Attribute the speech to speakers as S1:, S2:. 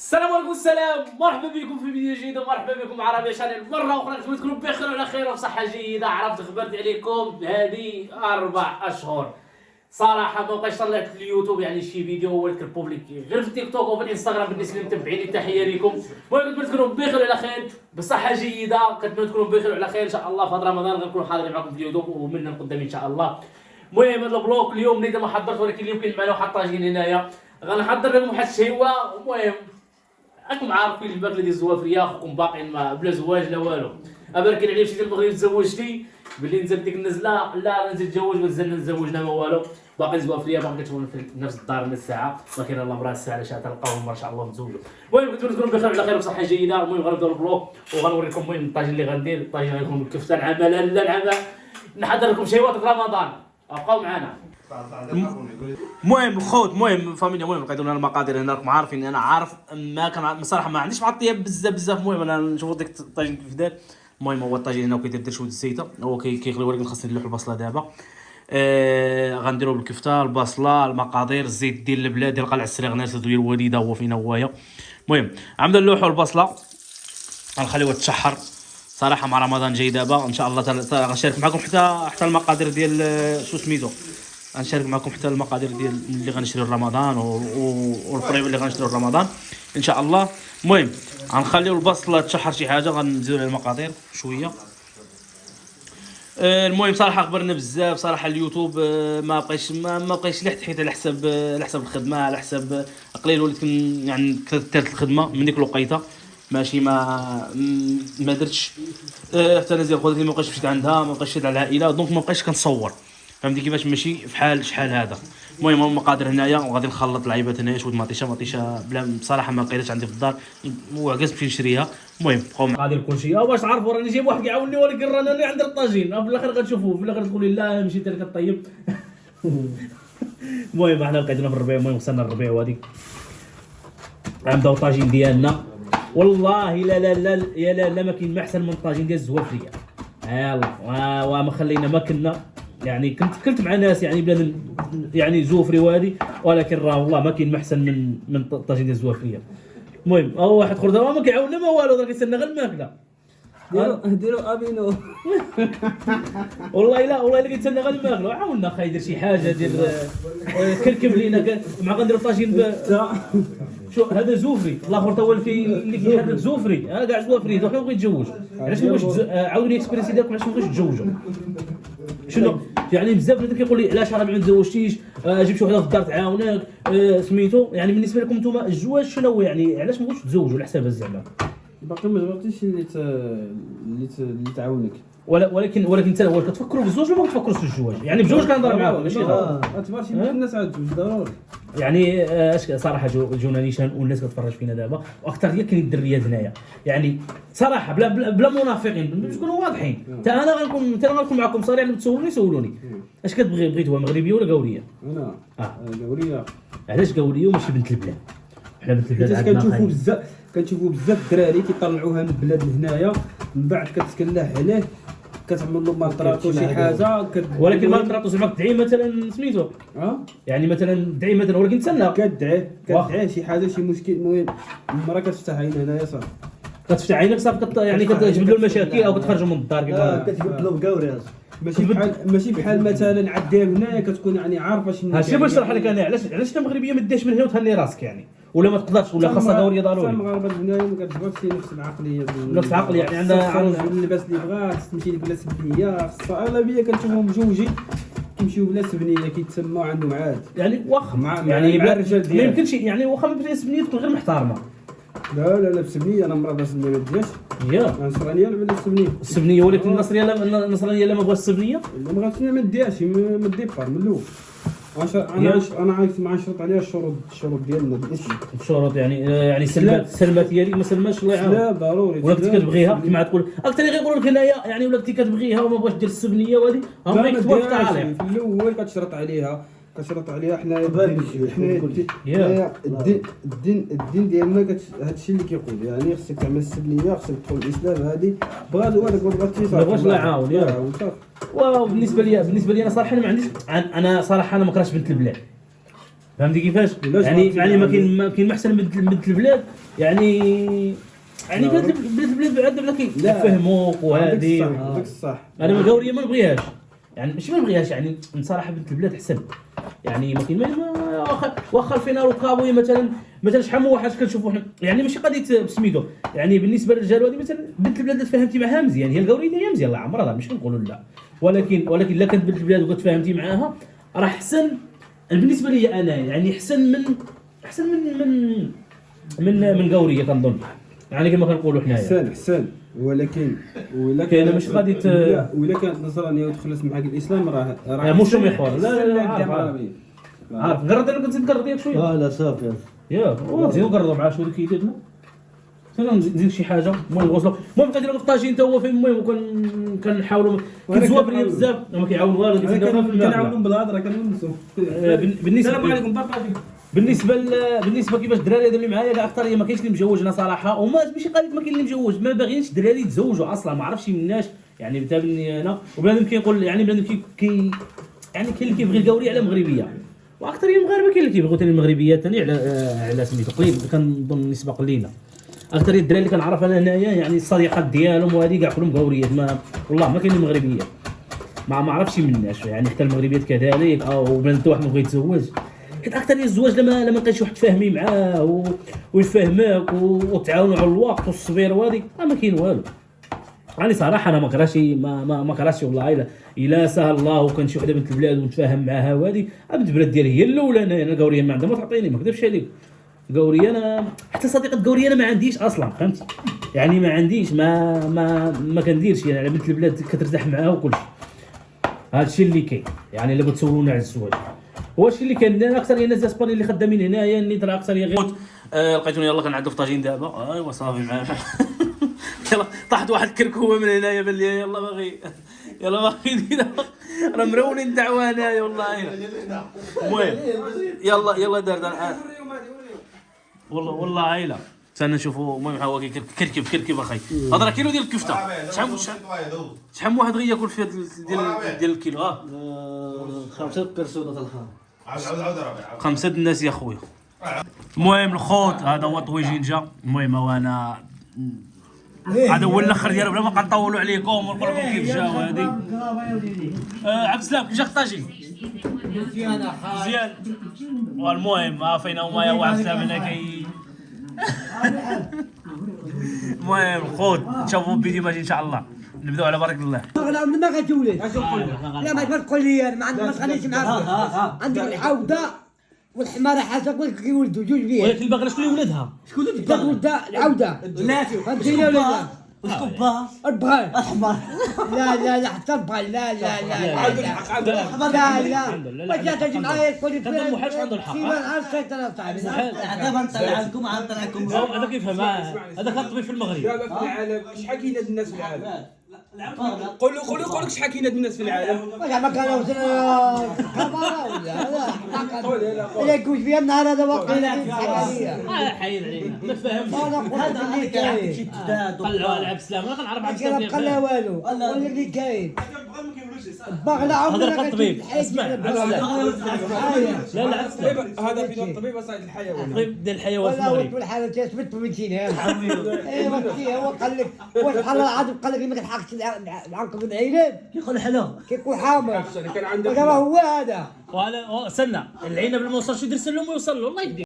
S1: السلام عليكم. السلام، مرحبا بكم في فيديو جديد ومرحبا بكم عربية شانيل مرة أخرى. نتمنى تكونوا بخير وعلى خير وبصحة جيدة. عرفت خبرت عليكم هذه 4 أشهر صراحة ما بقيتش طلعت في اليوتيوب يعني شي فيديو هو البوبليكي غير في التيك توك وفي الانستغرام. بالنسبة للمتابعين تحية لكم، المهم كنتمنى تكونوا بخير وعلى خير بصحة جيدة. كنتمنى تكونوا بخير وعلى خير إن شاء الله. في رمضان غنكونوا حاضرين معكم في اليوتيوب ومن القدام إن شاء الله. المهم هذا البلوك اليوم نيت ما حضرت، ولكن اليوم كاين معنا واحد الطاجين هنايا غنحضر لكم واحد الشهوة. المهم راكم عارفين الماكله ديال الزوافريه، اخوكم باقيين بلا زواج لا والو. ابارك عليه مشيتي للمغرب تزوجتي باللي نزل ديك النزله لا نزيد نتزوج ما نزلنا نتزوجنا ما والو. باقي زوافريه باقي كتكون في نفس الدار من الساعه، ولكن الله مراه الساعه علاش تلقاوهم ان شاء الله نتزوجوا. المهم كنتمنى تكونوا بخير وعلى خير وصحه جيده. المهم غنبداو البلوك وغنوريكم المهم الطاجين اللي غندير. الطاجين غيكون بالكفته العمل لا العمل. نحضر لكم شهوات رمضان، ابقاو معنا. المهم فاميليا، المهم لقيتوا لنا المقادير هنا راكم عارفين. انا عارف ما كان بصراحه ما عنديش مع الطياب بزاف. المهم انا نشوفوا ديك الطاجين كيف دار. المهم هو الطاجين هنا وكيدير شويه الزيته، هو كيغلي، ولكن خاصني نلوح البصله دابا. غنديروا بالكفته البصله المقادير الزيت ديال البلاد ديال قلع السريغ ناس ديال الوليده هو فينا هوايه. المهم عملنا نلوحوا البصله غنخليوها تشحر صراحه مع رمضان جاي دابا ان شاء الله. غنشارك معكم حتى المقادير ديال شو سميتو، غنشارك معكم حتى المقادير ديال اللي غنشريو لرمضان والفريم اللي غنشريو لرمضان ان شاء الله. المهم غنخليو البصله تشحر شي حاجه، غنزيدو على المقادير شويه. المهم صراحه خبرنا بزاف صراحه اليوتيوب ما بقيتش لحت حيت على حساب الخدمه، على حساب قليل وليت يعني كثرت الخدمه من ديك الوقيته ماشي ما درتش. حتى انا زيد خدتي ما بقيتش مشيت عندها، ما بقيتش على العائله، دونك ما بقيتش كنصور. فهمتي كيفاش ماشي في شحال هذا. المهم المقادير هنايا وغادي نخلط العيبات هنايا شويه مطيشه بلا بصراحه ما لقيتهاش عندي في الدار وعكست نمشي نشريها. المهم بقاو مقادير كلشي واش تعرفوا راني جايب واحد يعاونني، ولكن رانا اللي عند الطاجين في الاخر غتشوفوه في الاخر تقولي لا مشيت لك الطيب. المهم حنا لقيتنا في الربيع. المهم وصلنا للربيع وهذيك غنبداو الطاجين ديالنا. والله لا ما كاين ما احسن من الطاجين ديال الزوافريه. يلا وما خلينا ما كنا يعني كنت مع ناس يعني بلا يعني زوفري وهذه، ولكن راه والله ما كاين ما احسن من الطاجين ديال الزوافريه. المهم هو واحد اخر دابا ما كيعاوننا ما والو، راه كيستنى غير الماكله.
S2: ديروا ابينو.
S1: والله الا كيتسنى غير الماكله. عاوننا اخا يدير شي حاجه ديال كركب لينا مع غنديروا طاجين شو هذا زوفري الاخر تا هو اللي كيحرك زوفري. كاع زوافري دوك بغى يتزوج. علاش ما بغيتش عاودوا لي اكسبيرينس ديالكم علاش ما بغيتش تتزوجوا؟ شنو يعني بزاف الناس كيقول لي علاش راه ما تزوجتيش، جيب شي وحده في الدار تعاونك سميتو. يعني بالنسبه لكم نتوما الزواج شنو هو؟ يعني علاش ما بغيتوش تتزوجوا على حساب زعما
S2: باقي ما جربتيش اللي تعاونك.
S1: ولكن انت هو كتفكروا بالزواج ولا ما كتفكروش في الزواج؟ يعني بجوج كنهضر معاكم ماشي غير
S2: اعتبر شي الناس عاد ضروري.
S1: يعني صراحه جونا نيشان والناس كتفرج فينا دابا واكثر ديال كاين الدريات هنايا. يعني صراحه بلا منافقين نكونوا واضحين. حتى انا غنكون معكم صريح. اللي سولوني اش كتبغي، بغيتوها مغربيه ولا قوريه؟
S2: انا قوريه.
S1: علاش قوريه وماشي بنت البلاد؟ حنا بنت البلاد
S2: عندنا كنشوفوا بزاف الدراري كيطلعوها من البلاد لهنايا، من بعد كتكلح عليه كتعمل له مالطراطو شي حاجه
S1: ولكن مالطراطو زعما كدعي مثلا سميتو يعني مثلا دعي مثلا، ولكن تسنى
S2: كدعي شي حاجه شي مشكل. المهم المراه كتفتح عينها هنايا صافي،
S1: كتفتح عينك صافي يعني كتجبد له المشاكل او كتخرجوا من الدار
S2: كتجبد له بقوري. ماشي بحال مثلا عديها هنايا كتكون يعني عارفه شنو.
S1: هادشي باش نشرح لك انا علاش المغربيه ما ديش من هنا وتهني راسك يعني، ولا ما تقدرش ولا خاصها قوريه ضروري.
S2: المغاربه هنايا ما كتبغيش نفس العقليه
S1: يعني عندها
S2: اللباس اللي بغات تمشي لك بلا سبنيه. خاصها اغلبيه كنشوفهم مجوجين كيمشيو بلا سبنيه كيتسموا عندهم عاد يعني
S1: واخا يعني
S2: مع الرجال ديالهم
S1: ما يمكنش يعني واخا بلا سبنيه تكون غير محترمه.
S2: لا بسبنيه. انا مرة باش ما دياش نصرانيه نعمل
S1: السبنيه ولكن النصرانيه لا ما بغاش السبنيه
S2: لا ما بغاتش ما دياش ما ديبار من الاول. انا عايز مع نشرط عليها الشروط ديالنا بالاسم.
S1: الشروط يعني سلمات ديالك ما سلماش الله يعاون.
S2: لا ضروري.
S1: ولا كنتي كتبغيها كما تقول اكثر غيقولوا لك هنايا يعني ولا كنتي كتبغيها وما بغاش دير السبنيه وهذه هم غيكتبوا عليها
S2: في الاول كتشرط عليها حنا الدين ديالنا هادشي اللي كيقول يعني خصك تعمل السبنيه، خصك تدخل الاسلام. هذه بغا هذاك ما بغاتش
S1: ما بغاش الله يعاون ياك. وبالنسبه لي انا صراحه ما عنديش انا صراحه انا ما كرهتش بنت البلاد. فهمتي كيفاش؟
S2: علاش
S1: يعني ما كاين ما احسن من بنت البلاد يعني بنت البلاد عندنا كيفهموك وهادي
S2: هذاك الصح.
S1: انا من القوريه ما نبغيهاش، يعني ماشي ما نبغيهاش، يعني بصراحه بنت البلاد احسن. يعني ما كاين واخا فينا ركابوي مثلا شحال من واحد كنشوفوا حنا، يعني ماشي قضيه بسميتو، يعني بالنسبه للرجال هذه مثلا بنت البلاد تفاهمتي معاها مزيان، هي القوريه هي مزيان الله عمرها ماشي كنقولوا لا، ولكن لا كانت بنت البلاد وكتفاهمتي معاها راه احسن بالنسبه لي انا، يعني احسن من قوريه كنظن، يعني كما كنقولوا حنايا.
S2: حسن ولكن ولا
S1: كاينه مش غادي
S2: ولا كانت نصرانيه ودخلت معاك الاسلام راه
S1: مش ميخور لا عارف قرد انا كنت نقرد ياك شويه
S3: لا صافي
S1: ياك نزيدو نقرضوا مع شنو كيدير لنا انا نزيد شي حاجه المهم نغوصلو المهم كنديرو الطاجين حتى هو فين المهم كنحاولوا كنزوابرين بزاف ما كيعاون والو
S2: كنعاونوا بالهضره كنونسوا
S1: بالنسبه كيفاش الدراري هذو اللي معايا كاع اكثر ما كاينش اللي مجوجنا صراحه، وما ماشي قضيه ما كاين اللي مجوج، ما باغيينش الدراري يتزوجوا اصلا، ما عرفتش مناش يعني بتابني انا وبنادم كيقول يعني بنادم كي يعني كاين اللي كيبغي القوريه على مغربيه واكثر المغاربه كاين اللي كيبغيو ثاني المغربيات ثاني على سميتو قليل كنظن نسبه قليله. اكثر الدراري اللي كنعرف انا هنايا يعني الصديقات ديالهم وهذه كاع كلهم قوريات، ما والله ما كاين المغربيات ما عرفتش مناش، يعني حتى المغربيات كذلك او بنت واحد بغى يتزوج، حيت اكثر ديال الزواج لما لقيتش واحد تفاهمي معاه ويفهمك وتعاونوا على الوقت والصبير وهذه ما كاين والو. يعني صراحه انا ما كرهتش والله الا سهل الله وكان شي وحده بنت البلاد ونتفاهم معاها وهذه بنت البلاد ديالي هي الاولى. انا القوريه ما عندها ما تعطيني ما نكذبش عليك، القوريه انا حتى صديقه قوريه انا ما عنديش اصلا فهمتي، يعني ما عنديش ما كنديرش يعني على بنت البلاد كترتاح معاها وكل شيء. هذا الشيء اللي كاين يعني اللي بتسولونا على الزواج هو الشيء اللي كان. اكثر الناس الاسبانيين اللي خدامين هنايا اللي ترى اكثر غير لقيتوني يلاه كنعدو في طاجين دابا ايوا صافي معايا يلا طاحت واحد الكركوبه من هنايا بان لي يلا باغي ندير راه مرولين الدعوه هنايا والله. المهم يلا دار والله عايله استنى نشوفوا. المهم هو كركب اخي هذا راه كيلو ديال الكفته. شحال من واحد غير ياكل في ديال الكيلو
S3: 5 بيرسونات الخام
S1: 5 الناس يا خويا. المهم الخوت هذا هو طويجينجا. المهم وانا هذا هو الاخر ديالو بلا ما نطولوا عليكم ونقول لكم كيف جاو هذه. عبد السلام كيف جا الطاجين؟ مزيان. والمهم فينا هما يا واحد السلام هنا المهم خوت نشوفوا فيديو ماشي ان شاء الله نبداو على بركه الله.
S4: لا ما غتولد لا ما تقول لي انا ما غاديش معاك. عندك العوده والحماره حاجه كيولدوا جوج بيه.
S1: ولكن الباقي شكون اللي ولدها؟
S4: شكون اللي ولد العوده؟
S3: بلاتي
S4: فهمتيني ولا لا؟
S3: وشكوبا
S4: البغال
S3: احمر
S4: لا حتى البغال لا واش تجي معايا تقول لي
S1: هذا المحاش عنده الحق.
S4: عارف السيطره صاحبي
S3: دابا نطلعكم نطلعكم
S1: هذا كيفهم هذا كان في المغرب.
S2: دابا في العالم شحال كاين هاد الناس في العالم؟ قول لك شحال كاين هاد الناس في العالم؟
S4: ما كانوا كبارة ولا يكون فيها النهار هذا واقيلا
S1: حاين علينا ما فهمش.
S4: انا قلت اللي كاين
S1: طلعوا على عبد السلام انا كنعرف عبد السلام
S4: ما قال والو ولا اللي كاين البغل عمرك
S1: هذا الطبيب اسمع
S4: لا
S2: هذا في الطبيب وسائل الحيوان
S1: الطبيب ديال الحيوان في
S4: والله
S1: المغرب.
S4: والحاله تثبت بمشينا ايوا هو قال لك واش بحال العظم قال لك ما كتحقش العنق من عينين
S3: كيقول حلا
S4: كيكون حامل
S2: كان عنده
S4: هو هذا
S1: وعلى استنى العنب اللي ما وصلش يدرس لهم ويوصل له الله يهديه.